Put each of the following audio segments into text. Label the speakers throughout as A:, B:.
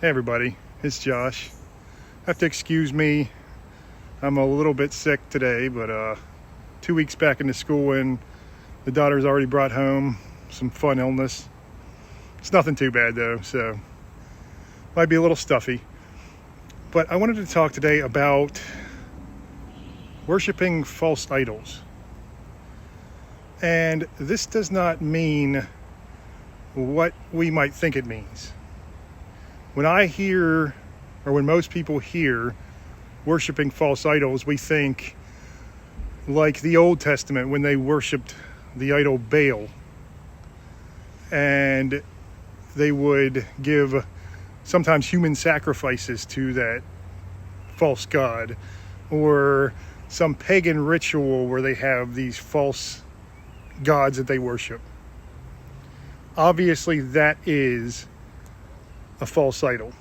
A: Hey everybody, it's Josh. Have to excuse me. I'm a little bit sick today, but 2 weeks back into school and the daughter's already brought home some fun illness. It's nothing too bad though, so might be a little stuffy. But I wanted to talk today about worshiping false idols. And this does not mean what we might think it means. When I hear, or when most people hear worshiping false idols, we think like the Old Testament when they worshiped the idol Baal. And they would give sometimes human sacrifices to that false god, or some pagan ritual where they have these false gods that they worship. Obviously, that is a false idol.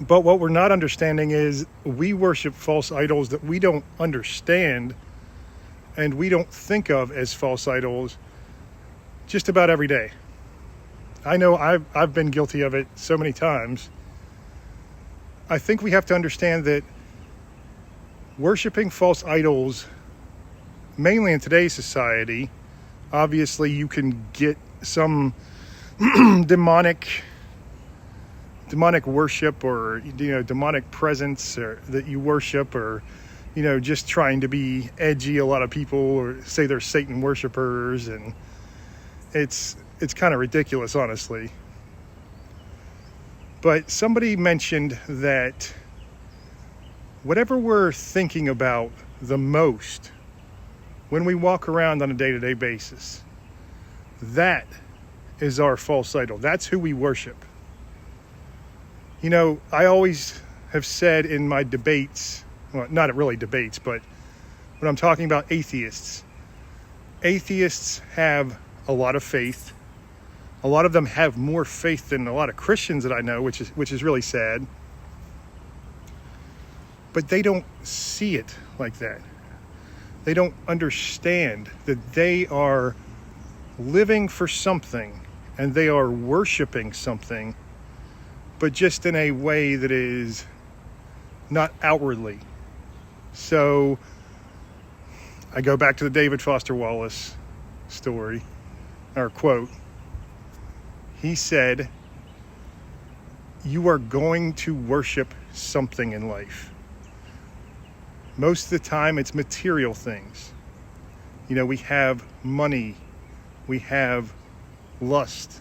A: But what we're not understanding is we worship false idols that we don't understand and we don't think of as false idols just about every day. I know I've been guilty of it so many times. I think we have to understand that worshiping false idols, mainly in today's society, obviously you can get some demonic worship, or demonic presence, or that you worship, or just trying to be edgy. A lot of people or say they're Satan worshipers, and it's kind of ridiculous, honestly. But somebody mentioned that whatever we're thinking about the most when we walk around on a day-to-day basis, that is our false idol. That's who we worship. I always have said in my debates, well, not really debates, but when I'm talking about atheists have a lot of faith. A lot of them have more faith than a lot of Christians that I know, which is really sad. But they don't see it like that. They don't understand that they are living for something and they are worshiping something, but just in a way that is not outwardly. So I go back to the David Foster Wallace story, or quote. He said, "You are going to worship something in life. Most of the time it's material things. We have money, we have lust,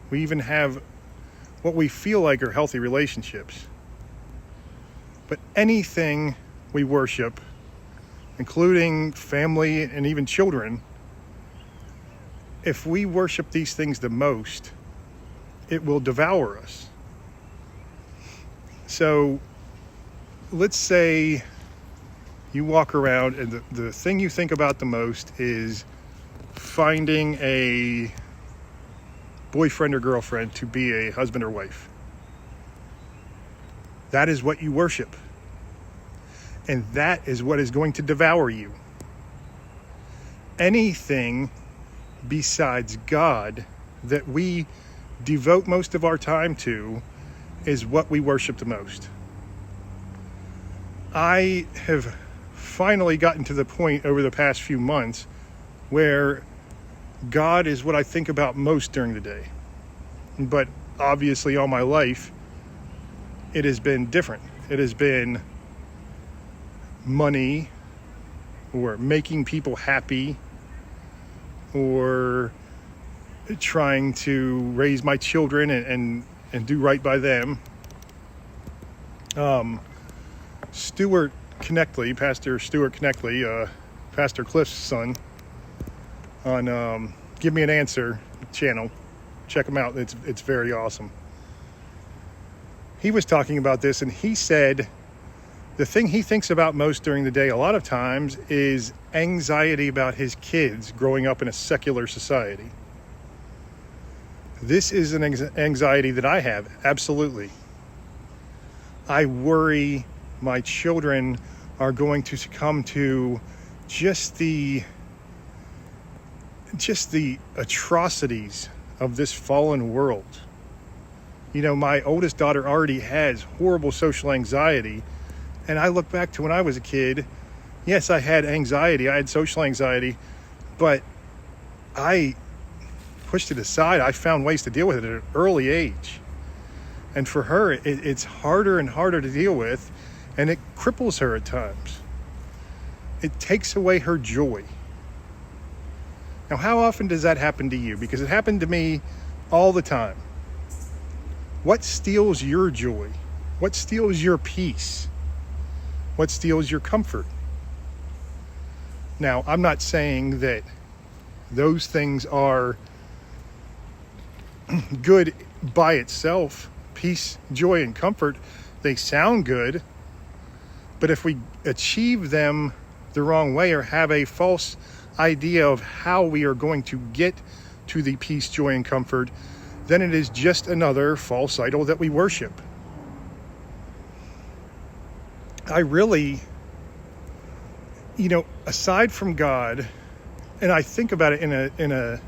A: we even have what we feel like are healthy relationships. But anything we worship, including family and even children, if we worship these things the most, it will devour us." So let's say you walk around and the thing you think about the most is finding a boyfriend or girlfriend to be a husband or wife. That is what you worship. And that is what is going to devour you. Anything besides God that we devote most of our time to is what we worship the most. I have finally gotten to the point over the past few months where God is what I think about most during the day. But obviously all my life, it has been different. It has been money, or making people happy, or trying to raise my children and do right by them. Stuart Connectley, Pastor Stuart Connectley, Pastor Cliff's son, on Give Me an Answer channel. Check him out. It's very awesome. He was talking about this, and he said the thing he thinks about most during the day a lot of times is anxiety about his kids growing up in a secular society. This is an anxiety that I have, absolutely. I worry my children are going to succumb to just the atrocities of this fallen world. My oldest daughter already has horrible social anxiety. And I look back to when I was a kid. Yes, I had anxiety. I had social anxiety. But I pushed it aside. I found ways to deal with it at an early age. And for her, it's harder and harder to deal with. And it cripples her at times. It takes away her joy. Now, how often does that happen to you? Because it happened to me all the time. What steals your joy? What steals your peace? What steals your comfort? Now, I'm not saying that those things are good by itself. Peace, joy, and comfort, they sound good. But if we achieve them the wrong way or have a false idea of how we are going to get to the peace, joy, and comfort, then it is just another false idol that we worship. I really, aside from God, and I think about it in a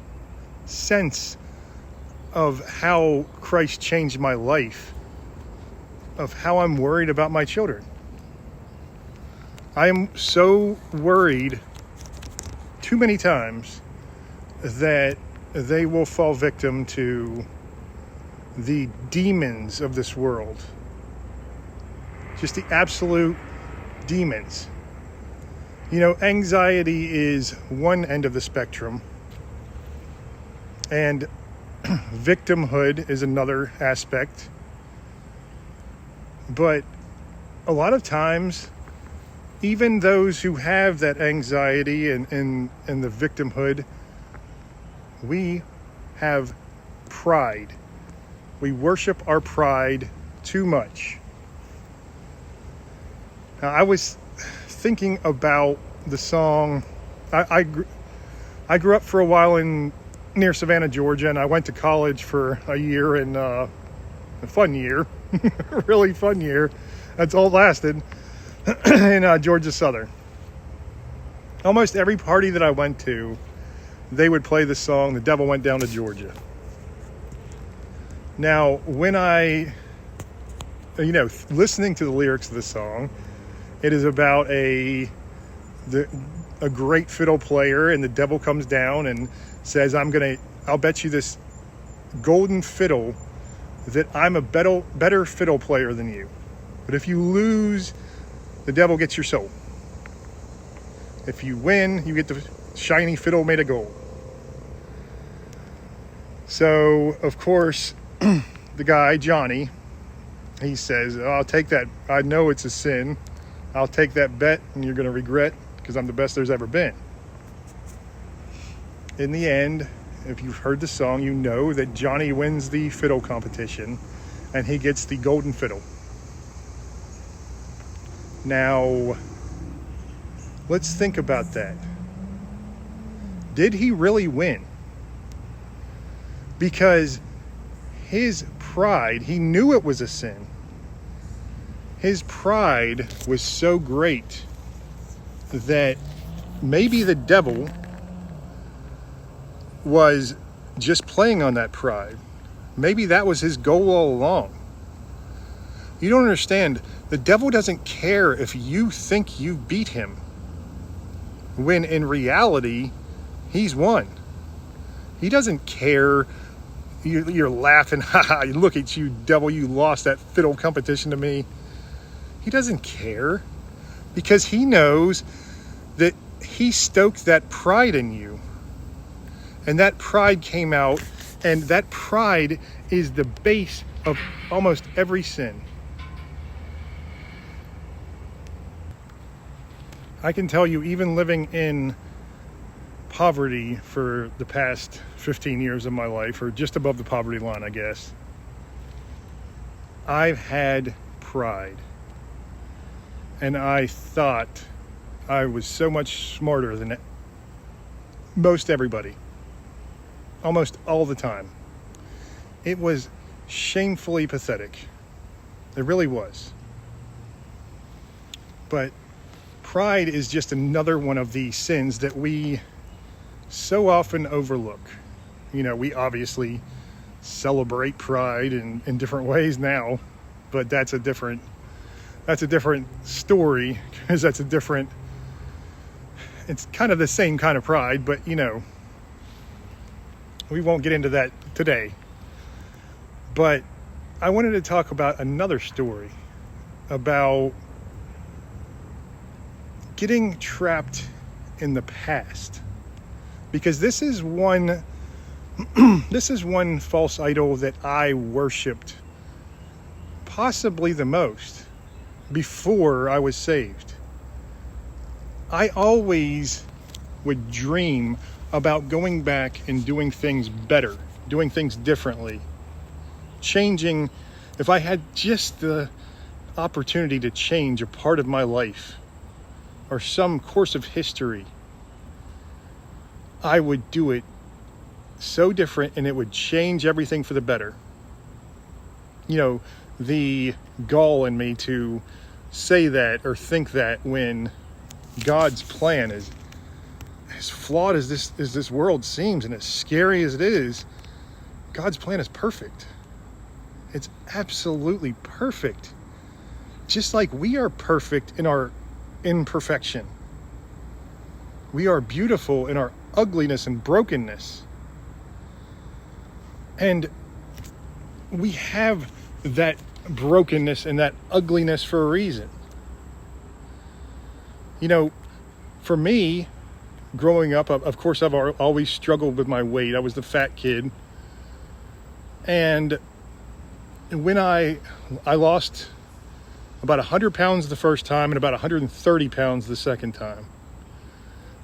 A: sense of how Christ changed my life, of how I'm worried about my children. I am so worried too many times that they will fall victim to the demons of this world. Just the absolute demons. Anxiety is one end of the spectrum, and victimhood is another aspect. But a lot of times, even those who have that anxiety and the victimhood, we have pride. We worship our pride too much. Now, I was thinking about the song. I grew up for a while near Savannah, Georgia, and I went to college for a year, and a fun year, really fun year. That's all it lasted. In Georgia Southern. Almost every party that I went to, they would play the song, "The Devil Went Down to Georgia." Now, when listening to the lyrics of the song, it is about a great fiddle player, and the devil comes down and says, I'll bet you this golden fiddle that I'm a better fiddle player than you. But if you lose, the devil gets your soul. If you win, you get the shiny fiddle made of gold. So, of course, the guy, Johnny, he says, I'll take that. I know it's a sin. I'll take that bet, and you're going to regret, because I'm the best there's ever been. In the end, if you've heard the song, you know that Johnny wins the fiddle competition, and he gets the golden fiddle. Now, let's think about that. Did he really win? Because his pride, he knew it was a sin. His pride was so great that maybe the devil was just playing on that pride. Maybe that was his goal all along. You don't understand. The devil doesn't care if you think you beat him, when in reality, he's won. He doesn't care. You're laughing, haha, look at you, devil, you lost that fiddle competition to me. He doesn't care, because he knows that he stoked that pride in you. And that pride came out, and that pride is the base of almost every sin. I can tell you, even living in poverty for the past 15 years of my life, or just above the poverty line, I guess, I've had pride. And I thought I was so much smarter than most everybody. Almost all the time. It was shamefully pathetic. It really was. But pride is just another one of the sins that we so often overlook. We obviously celebrate pride in different ways now, but that's a different story, because it's kind of the same kind of pride, but we won't get into that today. But I wanted to talk about another story about getting trapped in the past, because this is one false idol that I worshipped possibly the most before I was saved. I always would dream about going back and doing things better, doing things differently, changing. If I had just the opportunity to change a part of my life or some course of history, I would do it so different, and it would change everything for the better. The gall in me to say that or think that, when God's plan is as flawed as this world seems, and as scary as it is, God's plan is perfect. It's absolutely perfect. Just like we are perfect in our imperfection. We are beautiful in our ugliness and brokenness. And we have that brokenness and that ugliness for a reason. For me, growing up, of course, I've always struggled with my weight. I was the fat kid. And when I lost about 100 pounds the first time and about 130 pounds the second time.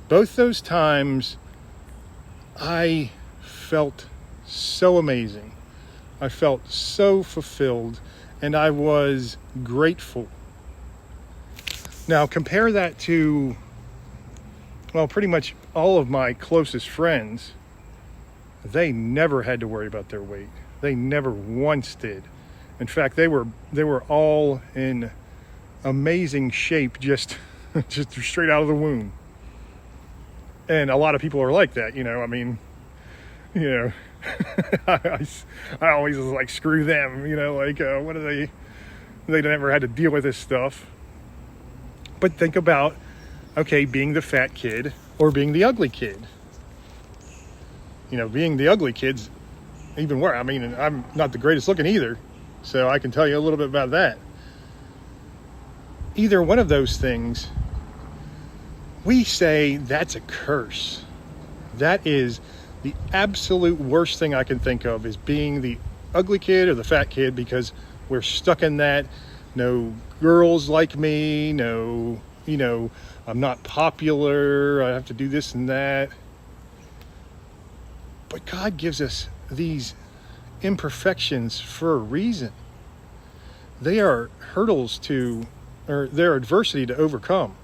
A: Both those times, I felt so amazing. I felt so fulfilled, and I was grateful. Now, compare that to, pretty much all of my closest friends. They never had to worry about their weight. They never once did. In fact, they were all in amazing shape, just straight out of the womb. And a lot of people are like that, I always was like, screw them, what are they? They never had to deal with this stuff. But think about, being the fat kid or being the ugly kid. Being the ugly kid's even worse. I'm not the greatest looking either, so I can tell you a little bit about that. Either one of those things, we say that's a curse. That is the absolute worst thing I can think of, is being the ugly kid or the fat kid, because we're stuck in that. No girls like me, no, I'm not popular, I have to do this and that. But God gives us these imperfections for a reason. They are hurdles they're adversity to overcome.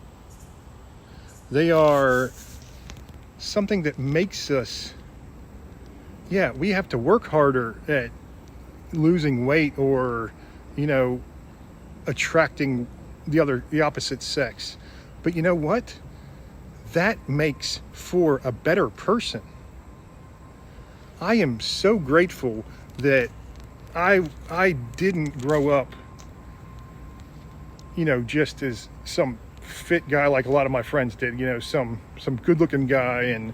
A: They are something that makes us, we have to work harder at losing weight or, attracting the opposite sex. But you know what? That makes for a better person. I am so grateful that I didn't grow up, just as some fit guy like a lot of my friends did, some good looking guy, and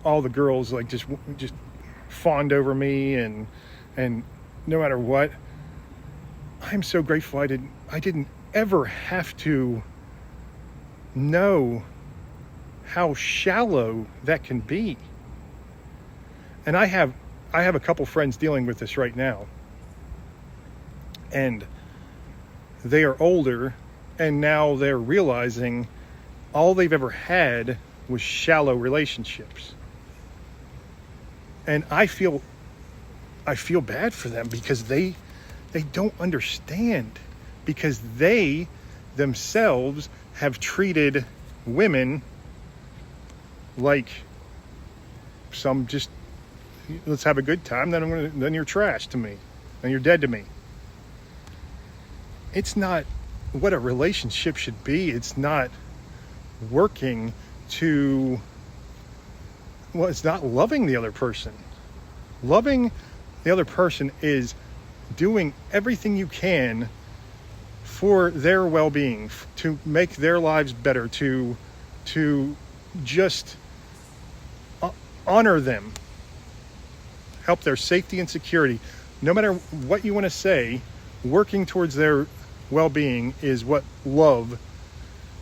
A: all the girls like just fawned over me, and no matter what. I'm so grateful I didn't ever have to know how shallow that can be. And I have a couple friends dealing with this right now, and they are older, and now they're realizing all they've ever had was shallow relationships. And I feel bad for them, because they don't understand, because they themselves have treated women like some just, let's have a good time, then you're trash to me, then you're dead to me. It's not what a relationship should be. It's not working to, it's not loving the other person. Loving the other person is doing everything you can for their well-being, to make their lives better, to just honor them, help their safety and security. No matter what you want to say, working towards their well-being is what love,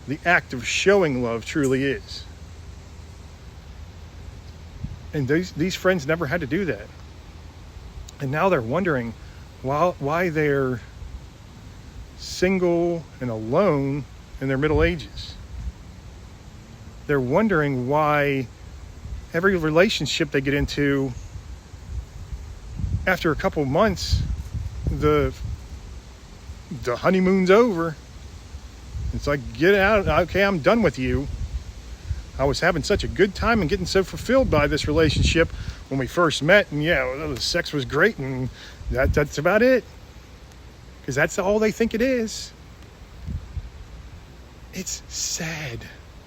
A: the act of showing love, truly is. And these friends never had to do that. And now they're wondering why they're single and alone in their middle ages. They're wondering why every relationship they get into, after a couple months, the honeymoon's over. It's like, get out. Okay, I'm done with you. I was having such a good time and getting so fulfilled by this relationship when we first met, and the sex was great, and that's about it. Because that's all they think it is. It's sad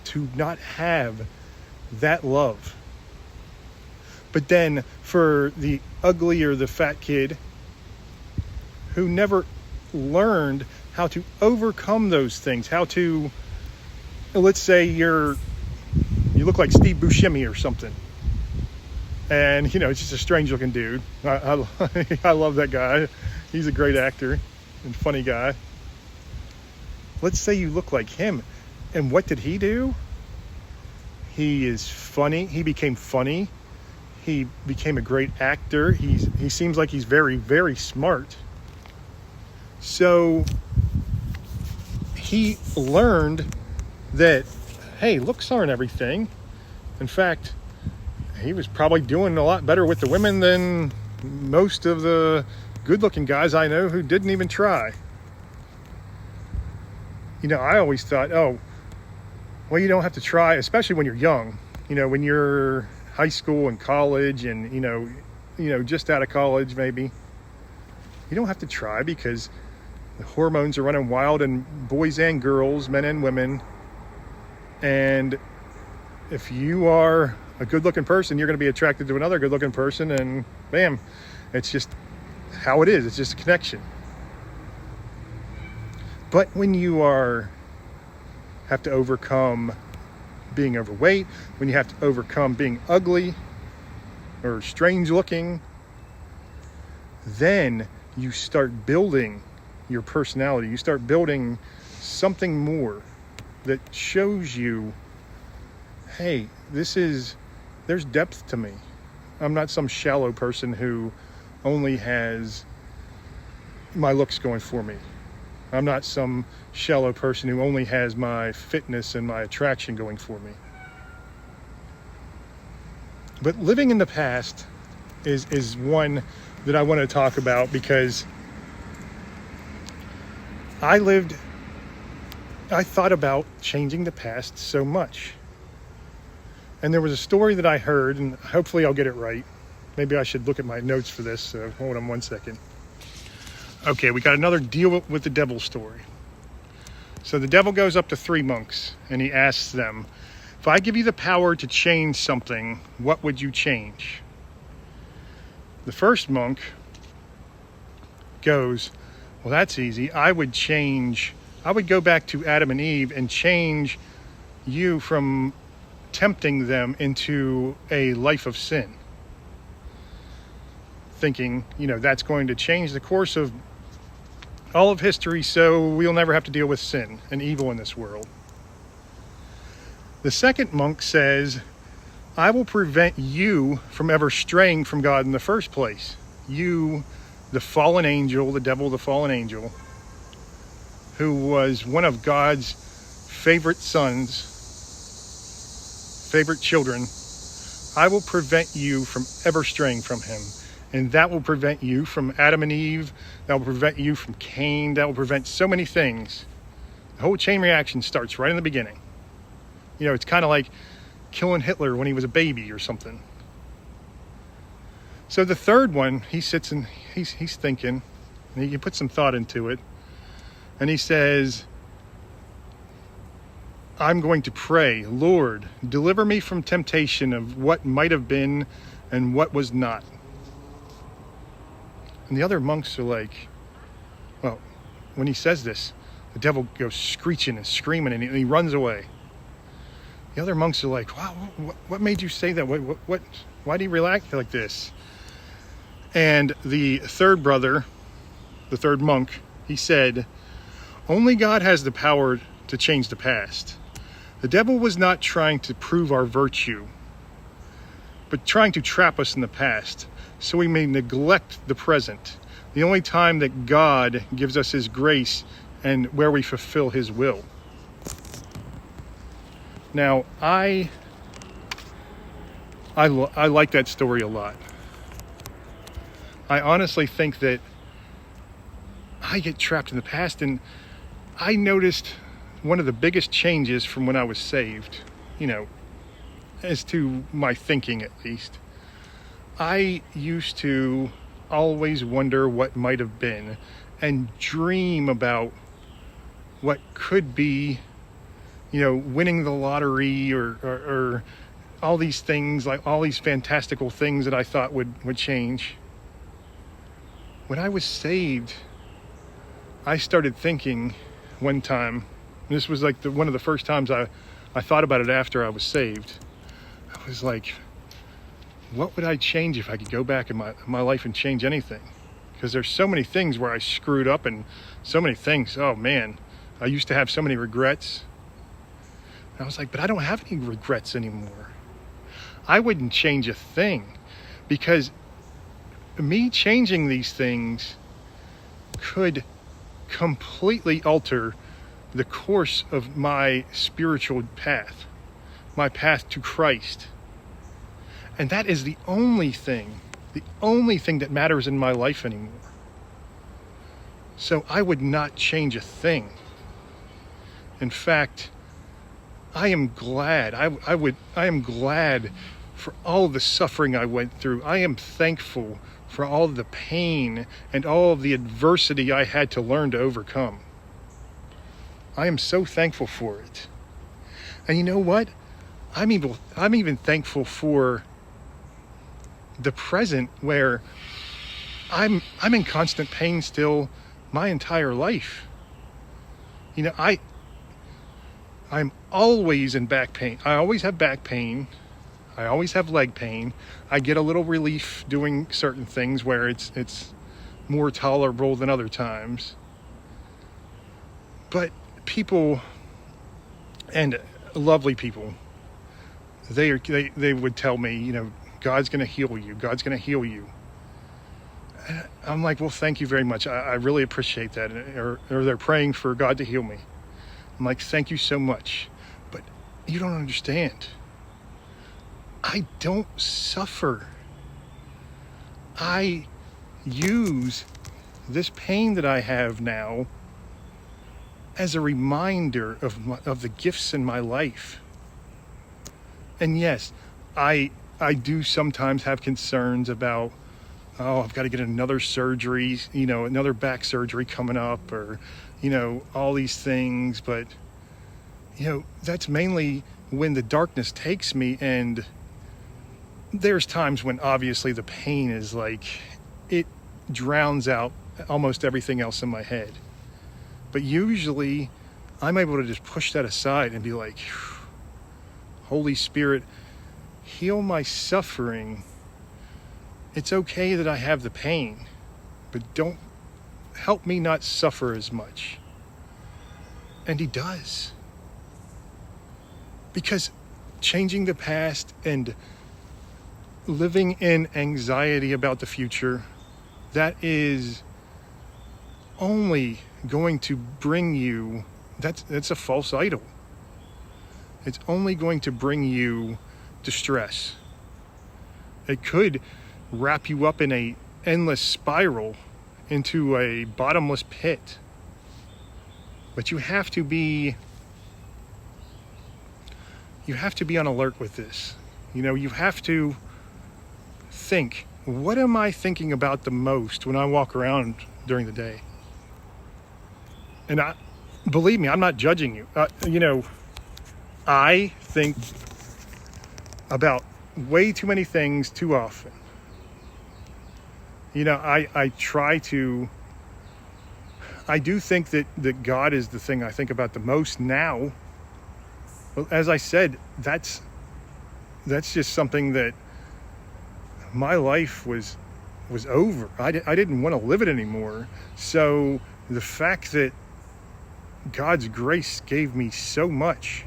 A: to not have that love. But then for the ugly or the fat kid who never learned how to overcome those things, how to, let's say you look like Steve Buscemi or something, and it's just a strange looking dude. I love that guy. He's a great actor and funny guy. Let's say you look like him, and what did he do? He is funny. He became funny. He became a great actor. He seems like he's very, very smart. So he learned that, hey, looks aren't everything. In fact, he was probably doing a lot better with the women than most of the good-looking guys I know who didn't even try. I always thought, you don't have to try, especially when you're young. When you're high school and college and, just out of college maybe. You don't have to try because the hormones are running wild in boys and girls, men and women. And if you are a good-looking person, you're going to be attracted to another good-looking person, and bam, it's just how it is. It's just a connection. But when you have to overcome being overweight, when you have to overcome being ugly or strange looking, then you start building your personality. You start building something more that shows you, hey, there's depth to me. I'm not some shallow person who only has my looks going for me. I'm not some shallow person who only has my fitness and my attraction going for me. But living in the past is one that I want to talk about, because I thought about changing the past so much. And there was a story that I heard, and hopefully I'll get it right. Maybe I should look at my notes for this. So hold on one second. Okay, we got another deal with the devil story. So the devil goes up to 3 monks and he asks them, if I give you the power to change something, what would you change? The first monk goes, well, that's easy. I would go back to Adam and Eve and change you from tempting them into a life of sin. Thinking, that's going to change the course of all of history, so we'll never have to deal with sin and evil in this world. The second monk says, I will prevent you from ever straying from God in the first place. You, the fallen angel, the devil, the fallen angel, who was one of God's favorite sons, favorite children, I will prevent you from ever straying from him. And that will prevent you from Adam and Eve. That will prevent you from Cain. That will prevent so many things. The whole chain reaction starts right in the beginning. It's kind of like killing Hitler when he was a baby or something. So the third one, he sits and he's thinking, and he put some thought into it. And he says, I'm going to pray, Lord, deliver me from temptation of what might have been and what was not. And the other monks are like, well, when he says this, the devil goes screeching and screaming, and he runs away. The other monks are like, wow, what made you say that? Why do you react like this? And the third brother, the third monk, he said, only God has the power to change the past. The devil was not trying to prove our virtue, but trying to trap us in the past, so we may neglect the present, the only time that God gives us his grace and where we fulfill his will. Now, I like that story a lot. I honestly think that I get trapped in the past, and I noticed one of the biggest changes from when I was saved, as to my thinking at least. I used to always wonder what might have been and dream about what could be, winning the lottery or all these things, like all these fantastical things that I thought would change. When I was saved, I started thinking one time, this was like one of the first times I thought about it after I was saved. I was like, what would I change if I could go back in my life and change anything? Because there's so many things where I screwed up, and so many things. Oh man, I used to have so many regrets. And I was like, but I don't have any regrets anymore. I wouldn't change a thing, because me changing these things could completely alter the course of my spiritual path, my path to Christ. And that is the only thing that matters in my life anymore. So I would not change a thing. In fact, I am glad. I am glad for all the suffering I went through. I am thankful for all the pain and all of the adversity I had to learn to overcome. I am so thankful for it. And you know what? I'm even thankful for the present, where I'm in constant pain still my entire life. I'm always in back pain. I always have back pain. I always have leg pain. I get a little relief doing certain things where it's more tolerable than other times. But people, and lovely people, they would tell me, God's going to heal you. God's going to heal you. And I'm like, well, thank you very much. I really appreciate that. Or they're praying for God to heal me. I'm like, thank you so much. But you don't understand. I don't suffer. I use this pain that I have now as a reminder of the gifts in my life. And yes, I do sometimes have concerns about, I've got to get another surgery, another back surgery coming up, or, all these things. But, that's mainly when the darkness takes me, and there's times when obviously the pain is like, it drowns out almost everything else in my head. But usually I'm able to just push that aside and be like, Holy Spirit, heal my suffering. It's okay that I have the pain, but don't help me not suffer as much. And he does. Because changing the past and living in anxiety about the future, that is only going to bring you, that's a false idol. It's only going to bring you distress. It could wrap you up in a endless spiral into a bottomless pit. But you have to be on alert with this. You have to think, what am I thinking about the most when I walk around during the day? And believe me, I'm not judging you. I think about way too many things too often. I try to, I do think that God is the thing I think about the most now. But as I said, that's just something that my life was over. I didn't want to live it anymore. So the fact that God's grace gave me so much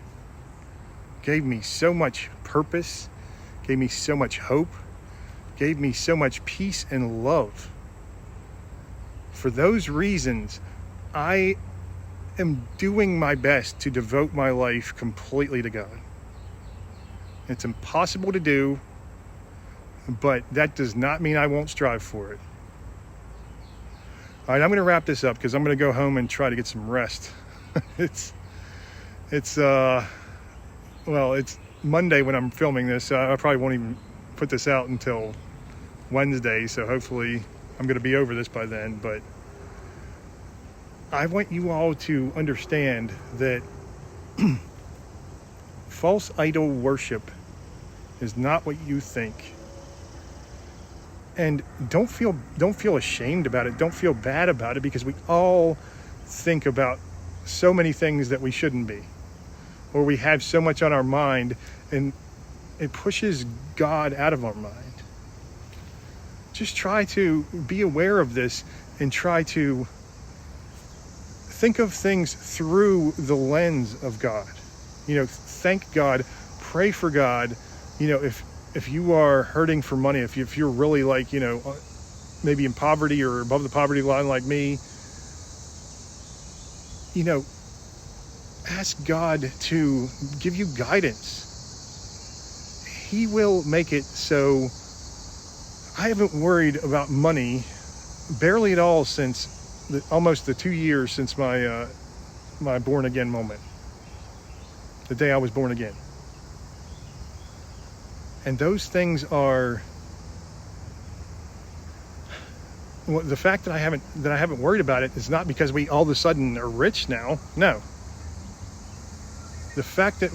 A: purpose, gave me so much hope, gave me so much peace and love. For those reasons, I am doing my best to devote my life completely to God. It's impossible to do, but that does not mean I won't strive for it. All right, I'm going to wrap this up because I'm going to go home and try to get some rest. It's Monday when I'm filming this. So I probably won't even put this out until Wednesday. So hopefully I'm going to be over this by then. But I want you all to understand that false idol worship is not what you think. And don't feel ashamed about it. Don't feel bad about it, because we all think about so many things that we shouldn't be, or we have so much on our mind, and it pushes God out of our mind. Just try to be aware of this and try to think of things through the lens of God. Thank God, pray for God. If you are hurting for money, if you're really maybe in poverty or above the poverty line like me, ask God to give you guidance. He will make it so I haven't worried about money barely at all since almost the 2 years since my born again moment, the day I was born again. And those things are, the fact that I haven't worried about it is not because we all of a sudden are rich now. No. The fact that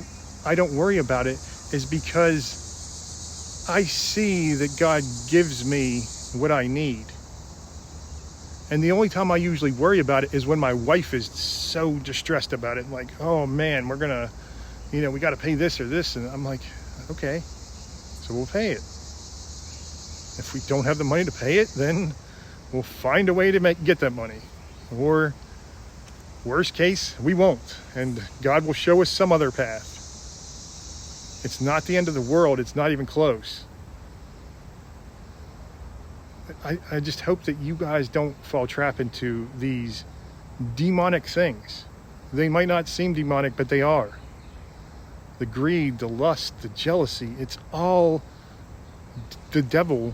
A: I don't worry about it is because I see that God gives me what I need. And the only time I usually worry about it is when my wife is so distressed about it. Like, oh man, we're gonna, we got to pay this or this. And I'm like, okay, so we'll pay it. If we don't have the money to pay it, then we'll find a way to get that money. Or worst case, we won't. And God will show us some other path. It's not the end of the world. It's not even close. I just hope that you guys don't fall trap into these demonic things. They might not seem demonic, but they are. The greed, the lust, the jealousy, it's all the devil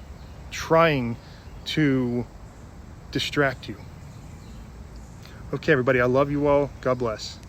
A: trying to distract you. Okay, everybody, I love you all. God bless.